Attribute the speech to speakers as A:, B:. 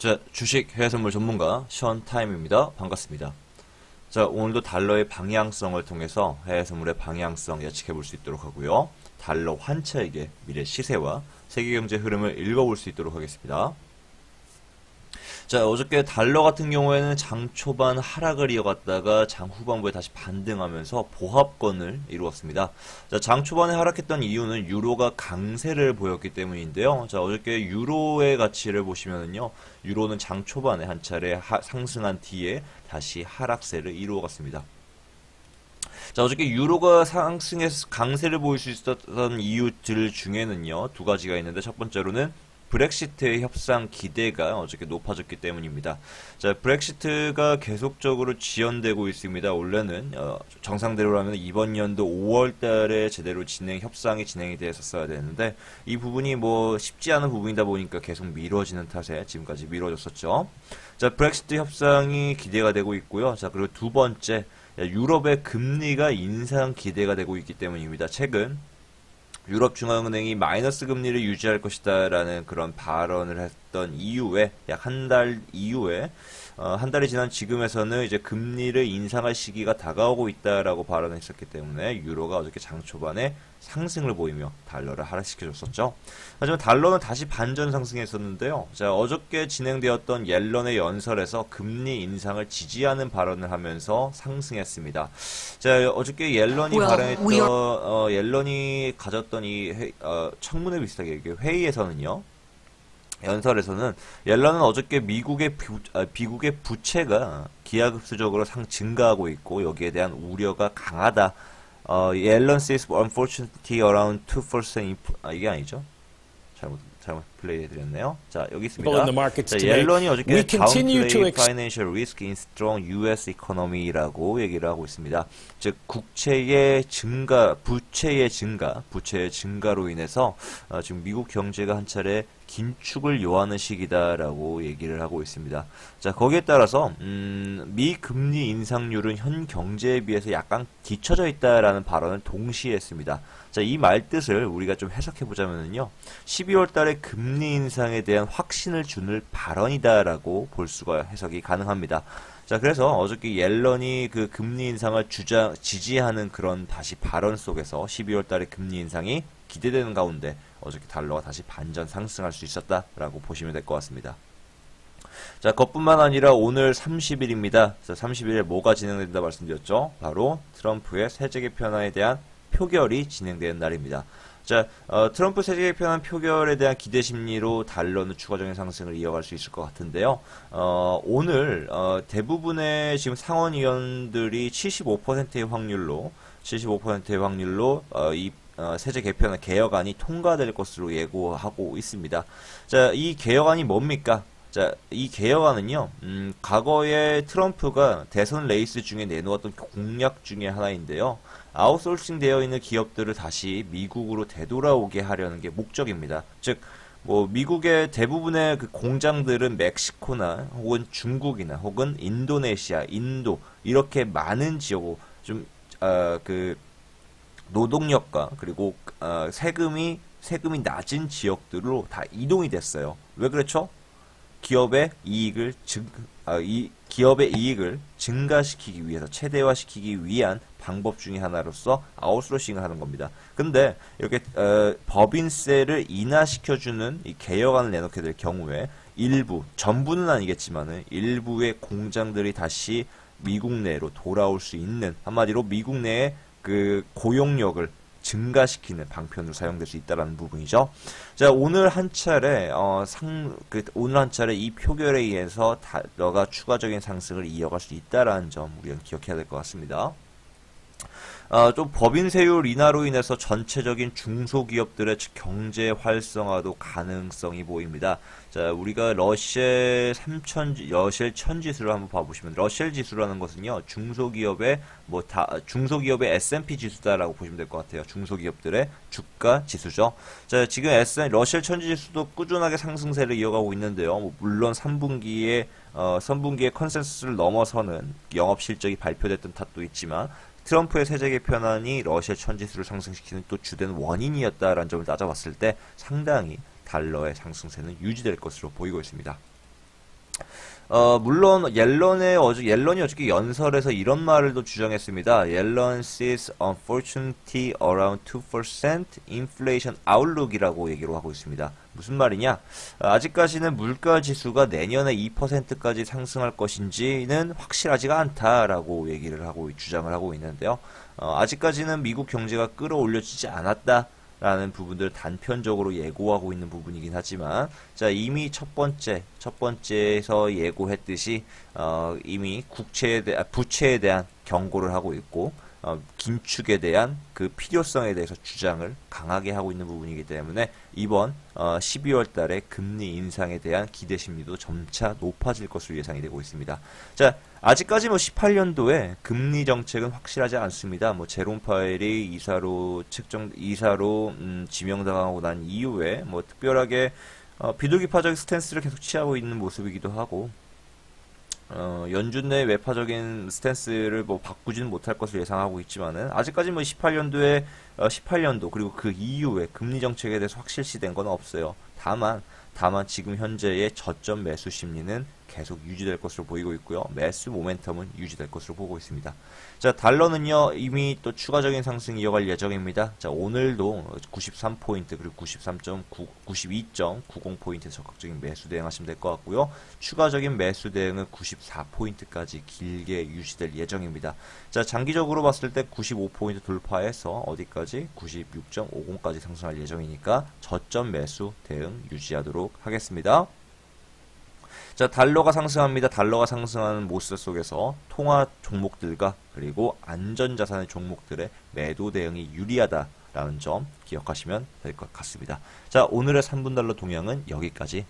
A: 자, 주식 해외 선물 전문가 션타임입니다. 반갑습니다. 자, 오늘도 달러의 방향성을 통해서 해외 선물의 방향성 예측해 볼 수 있도록 하고요. 달러 환차익의 미래 시세와 세계 경제 흐름을 읽어볼 수 있도록 하겠습니다. 자, 어저께 달러 같은 경우에는 장 초반 하락을 이어갔다가 장 후반부에 다시 반등하면서 보합권을 이루었습니다. 자, 장 초반에 하락했던 이유는 유로가 강세를 보였기 때문인데요. 자, 어저께 유로의 가치를 보시면은요, 유로는 장 초반에 한 차례 상승한 뒤에 다시 하락세를 이루어갔습니다. 자, 어저께 유로가 상승해서 강세를 보일 수 있었던 이유들 중에는요, 두 가지가 있는데, 첫 번째로는 브렉시트의 협상 기대가 어저께 높아졌기 때문입니다. 자, 브렉시트가 계속적으로 지연되고 있습니다. 원래는 정상대로라면 이번 연도 5월 달에 제대로 협상이 진행이 됐었어야 되는데, 이 부분이 뭐 쉽지 않은 부분이다 보니까 계속 미뤄지는 탓에 지금까지 미뤄졌었죠. 자, 브렉시트 협상이 기대가 되고 있고요. 자, 그리고 두 번째, 유럽의 금리가 인상 기대가 되고 있기 때문입니다. 최근 유럽중앙은행이 마이너스 금리를 유지할 것이다 라는 그런 발언을 했던 이후에 약 한 달 이후에 한 달이 지난 지금에서는 이제 금리를 인상할 시기가 다가오고 있다라고 발언했었기 때문에 유로가 어저께 장 초반에 상승을 보이며 달러를 하락시켜줬었죠. 하지만 달러는 다시 반전 상승했었는데요. 자, 어저께 진행되었던 옐런의 연설에서 금리 인상을 지지하는 발언을 하면서 상승했습니다. 자, 어저께 옐런이 발언했던 옐런이 가졌던 이 청문회 비슷하게 회의에서는요. 연설에서는 옐런은 어저께 미국의 부채가 기하급수적으로 증가하고 있고 여기에 대한 우려가 강하다. 옐런 says unfortunately around 2% 이게 아니죠? 잘못 플레이해드렸네요. 자, 여기 있습니다. 자, 옐런이 어저께 downplay financial risk in strong U.S. economy라고 얘기를 하고 있습니다. 즉, 부채의 증가로 인해서 지금 미국 경제가 한 차례 긴축을 요하는 시기다라고 얘기를 하고 있습니다. 자, 거기에 따라서 미 금리 인상률은 현 경제에 비해서 약간 뒤처져 있다라는 발언을 동시에 했습니다. 자, 이 말뜻을 우리가 좀 해석해 보자면요, 12월 달에 금리 인상에 대한 확신을 주는 발언이다라고 볼 수가 해석이 가능합니다. 자, 그래서 어저께 옐런이 그 금리 인상을 지지하는 그런 다시 발언 속에서 12월 달에 금리 인상이 기대되는 가운데 어저께 달러가 다시 반전 상승할 수 있었다라고 보시면 될 것 같습니다. 자, 그것뿐만 아니라 오늘 30일입니다. 자, 30일에 뭐가 진행된다 말씀드렸죠? 바로 트럼프의 세제 개편안에 대한 표결이 진행되는 날입니다. 자, 트럼프 세제 개편안 표결에 대한 기대 심리로 달러는 추가적인 상승을 이어갈 수 있을 것 같은데요. 오늘 대부분의 지금 상원의원들이 75%의 확률로 이 세제 개편안 개혁안이 통과될 것으로 예고하고 있습니다. 자, 이 개혁안이 뭡니까? 자, 이 개혁안은요, 과거에 트럼프가 대선 레이스 중에 내놓았던 공약 중에 하나인데요. 아웃소싱 되어 있는 기업들을 다시 미국으로 되돌아오게 하려는 게 목적입니다. 즉, 뭐, 미국의 대부분의 그 공장들은 멕시코나 혹은 중국이나 혹은 인도네시아, 인도, 이렇게 많은 지역, 노동력과 그리고 세금이 낮은 지역들로 다 이동이 됐어요. 왜 그렇죠? 기업의 이익을 증가시키기 위해서, 최대화시키기 위한 방법 중에 하나로서 아웃소싱을 하는 겁니다. 근데 이렇게 법인세를 인하시켜주는 이 개혁안을 내놓게 될 경우에 전부는 아니겠지만은 일부의 공장들이 다시 미국 내로 돌아올 수 있는, 한마디로 미국 내에 그 고용력을 증가시키는 방편으로 사용될 수 있다라는 부분이죠. 자, 오늘 한 차례 이 표결에 의해서 달러가 추가적인 상승을 이어갈 수 있다라는 점 우리는 기억해야 될 것 같습니다. 좀 법인세율 인하로 인해서 전체적인 중소기업들의 경제 활성화도 가능성이 보입니다. 자, 우리가 러셀 1000지수를 한번 봐보시면, 러셀 지수라는 것은요, 중소기업의 S&P 지수다라고 보시면 될 것 같아요. 중소기업들의 주가 지수죠. 자, 지금 러셀 1000지수도 꾸준하게 상승세를 이어가고 있는데요. 물론 3분기에 컨센서스를 넘어서는 영업 실적이 발표됐던 탓도 있지만, 트럼프의 세제 개편안이 러시아 천지수를 상승시키는 또 주된 원인이었다라는 점을 따져봤을 때 상당히 달러의 상승세는 유지될 것으로 보이고 있습니다. 물론 옐런이 어저께 연설에서 이런 말을 또 주장했습니다. 옐런 sees uncertainty around 2% inflation outlook이라고 얘기를 하고 있습니다. 무슨 말이냐? 아직까지는 물가 지수가 내년에 2%까지 상승할 것인지는 확실하지가 않다라고 주장을 하고 있는데요. 아직까지는 미국 경제가 끌어올려지지 않았다. 라는 부분들을 단편적으로 예고하고 있는 부분이긴 하지만, 자, 이미 첫 번째에서 예고했듯이, 이미 부채에 대한 경고를 하고 있고, 긴축에 대한 그 필요성에 대해서 주장을 강하게 하고 있는 부분이기 때문에 이번 12월 달에 금리 인상에 대한 기대 심리도 점차 높아질 것으로 예상이 되고 있습니다. 자, 아직까지 18년도에 금리 정책은 확실하지 않습니다. 제롬 파웰이 이사로 지명당하고 난 이후에 특별하게 비둘기파적 스탠스를 계속 취하고 있는 모습이기도 하고, 연준 내 외파적인 스탠스를 바꾸지는 못할 것으로 예상하고 있지만은, 아직까지 18년도 그리고 그 이후에 금리 정책에 대해서 확실시된 건 없어요. 다만 지금 현재의 저점 매수 심리는 계속 유지될 것으로 보이고 있고요. 매수 모멘텀은 유지될 것으로 보고 있습니다. 자, 달러는요, 이미 또 추가적인 상승 이어갈 예정입니다. 자, 오늘도 93포인트 그리고 92.90포인트 적극적인 매수 대응하시면 될 것 같고요. 추가적인 매수 대응은 94포인트까지 길게 유지될 예정입니다. 자, 장기적으로 봤을 때 95포인트 돌파해서 어디까지? 96.50까지 상승할 예정이니까 저점 매수 대응 유지하도록 하겠습니다. 자, 달러가 상승합니다. 달러가 상승하는 모습 속에서 통화 종목들과 그리고 안전자산의 종목들의 매도 대응이 유리하다라는 점 기억하시면 될 것 같습니다. 자, 오늘의 3분 달러 동향은 여기까지